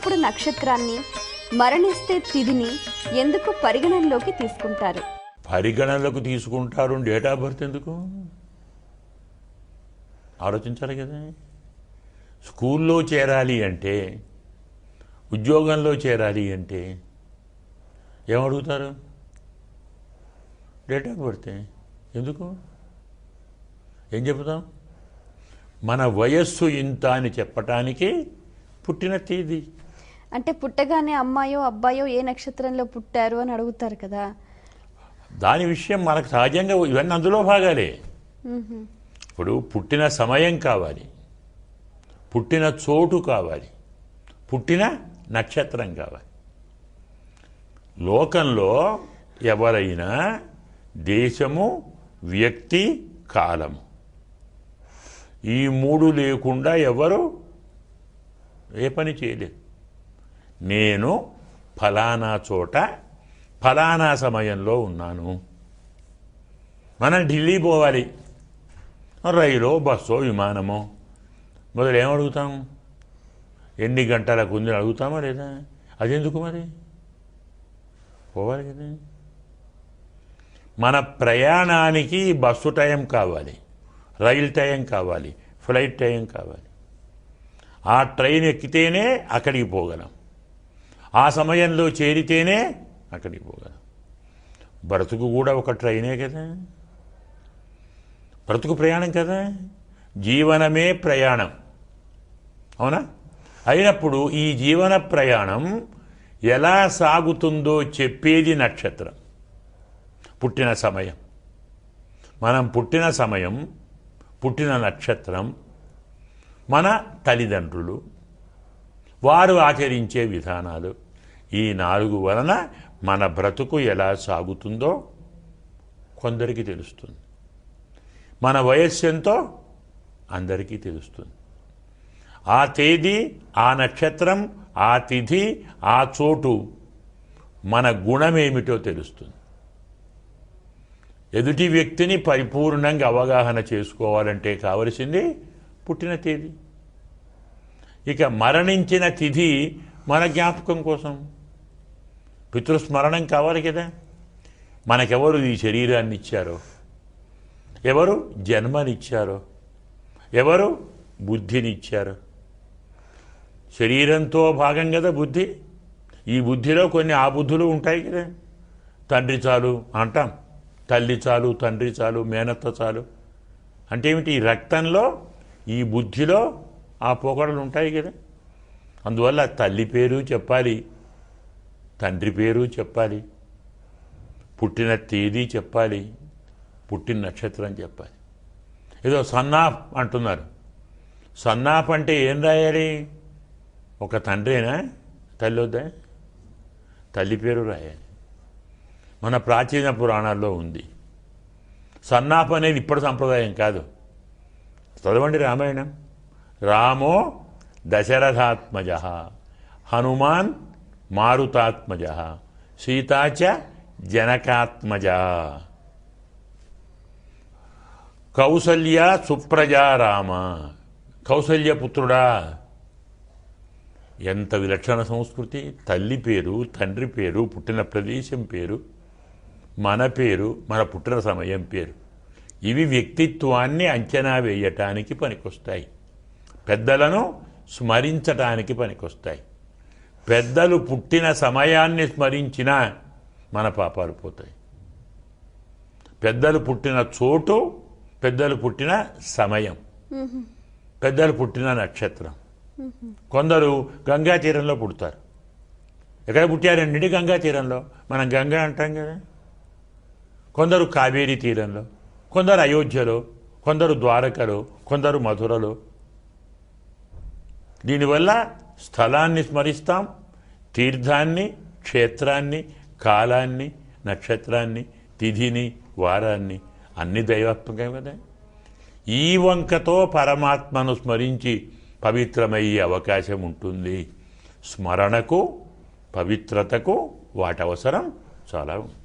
పుట్టినప్పుడు నక్షత్రాన్ని, మరణిస్తే తిథిని ఎందుకు పరిగణనలోకి తీసుకుంటారు? పరిగణనలోకి తీసుకుంటారు. డేట్ ఆఫ్ బర్త్ ఎందుకు ఆలోచించాలి కదా. స్కూల్లో చేరాలి అంటే, ఉద్యోగంలో చేరాలి అంటే ఏమడుగుతారు? Date of birth. ఎందుకు? ఏం చెప్తాం? మన వయస్సు ఇంత అని చెప్పటానికి పుట్టిన తేదీ. అంటే పుట్టగానే అమ్మాయో అబ్బాయో ఏ నక్షత్రంలో పుట్టారు అని అడుగుతారు కదా. దాని విషయం మనకు సహజంగా ఇవన్నీ అందులో భాగాలే. ఇప్పుడు పుట్టిన సమయం కావాలి, పుట్టిన చోటు కావాలి, పుట్టిన నక్షత్రం కావాలి. లోకంలో ఎవరైనా దేశము, వ్యక్తి, కాలము, ఈ మూడు లేకుండా ఎవరు ఏ పని చేయలేదు. నేను ఫలానా చోట ఫలానా సమయంలో ఉన్నాను. మనం ఢిల్లీ పోవాలి, రైలో, బస్సో, విమానమో, మొదలు ఏమడుగుతాం? ఎన్ని గంటలకు ఉంది అడుగుతామా లేదా? అదెందుకు మరి? పోవాలి కదా. మన ప్రయాణానికి బస్సు టైం కావాలి, రైలు టైం కావాలి, ఫ్లైట్ టైం కావాలి. ఆ ట్రైన్ ఎక్కితేనే అక్కడికి పోగలం, ఆ సమయంలో చేరితేనే అక్కడికి పోగలం. బ్రతుకు కూడా ఒక ట్రైనే కదా, బ్రతుకు ప్రయాణం కదా. జీవనమే ప్రయాణం, అవునా? అయినప్పుడు ఈ జీవన ప్రయాణం ఎలా సాగుతుందో చెప్పేది నక్షత్రం, పుట్టిన సమయం. మనం పుట్టిన సమయం, పుట్టిన నక్షత్రం, మన తల్లిదండ్రులు, వారు ఆచరించే విధానాలు, ఈ నాలుగు వలన మన బ్రతుకు ఎలా సాగుతుందో కొందరికి తెలుస్తుంది. మన వయస్సు ఎంతో అందరికీ తెలుస్తుంది. ఆ తేదీ, ఆ నక్షత్రం, ఆ తిథి, ఆ చోటు మన గుణమేమిటో తెలుస్తుంది. ఎదుటి వ్యక్తిని పరిపూర్ణంగా అవగాహన చేసుకోవాలంటే కావలసింది పుట్టిన తేదీ. ఇక మరణించిన తిథి మన జ్ఞాపకం కోసం, పితృస్మరణం కావాలి కదా. మనకెవరు ఈ శరీరాన్ని ఇచ్చారో, ఎవరు జన్మనిచ్చారో, ఎవరు బుద్ధినిచ్చారో. శరీరంతో భాగం కదా బుద్ధి. ఈ బుద్ధిలో కొన్ని ఆ బుద్ధులు ఉంటాయి కదా. తండ్రి చాలు అంటాం, తల్లి చాలు, తండ్రి చాలు, మేనత్త చాలు అంటే ఏమిటి? ఈ రక్తంలో, ఈ బుద్ధిలో ఆ పోకడలు ఉంటాయి కదా. అందువల్ల తల్లి పేరు చెప్పాలి, తండ్రి పేరు చెప్పాలి, పుట్టిన తేదీ చెప్పాలి, పుట్టిన నక్షత్రం చెప్పాలి. ఏదో సన్నాఫ్ అంటున్నారు. సన్నాఫ్ అంటే ఏం రాయాలి? ఒక తండ్రేనా, తల్లి వద్దా? తల్లి పేరు రాయాలి. మన ప్రాచీన పురాణాల్లో ఉంది. సన్నాఫ్ అనేది ఇప్పటి సంప్రదాయం కాదు. చదవండి రామాయణం. రామో దశరథాత్మజ, హనుమాన్ మారుతాత్మజ, సీతాచ జనకాత్మజ, కౌసల్య సుప్రజా రామ. కౌసల్యపుత్రుడా. ఎంత విలక్షణ సంస్కృతి! తల్లి పేరు, తండ్రి పేరు, పుట్టిన ప్రదేశం పేరు, మన పేరు, మన పుట్టిన సమయం పేరు, ఇవి వ్యక్తిత్వాన్ని అంచనా వేయటానికి పనికొస్తాయి. పెద్దలను స్మరించటానికి పనికొస్తాయి. పెద్దలు పుట్టిన సమయాన్ని స్మరించినా మన పాపాలు పోతాయి. పెద్దలు పుట్టిన చోటు, పెద్దలు పుట్టిన సమయం, పెద్దలు పుట్టిన నక్షత్రం. కొందరు గంగా తీరంలో పుడతారు. ఎక్కడ పుట్టారండి? గంగా తీరంలో. మనం గంగా అంటాం కదా. కొందరు కావేరీ తీరంలో, కొందరు అయోధ్యలో, కొందరు ద్వారకలో, కొందరు మధురలో. దీనివల్ల స్థలాన్ని స్మరిస్తాం, తీర్థాన్ని, క్షేత్రాన్ని, కాలాన్ని, నక్షత్రాన్ని, తిథిని, వారాన్ని, అన్ని దైవాత్మకం కదా. ఈ వంకతో పరమాత్మను స్మరించి పవిత్రమయ్యే అవకాశం ఉంటుంది. స్మరణకు, పవిత్రతకు వాటి అవసరం చాలా ఉంది.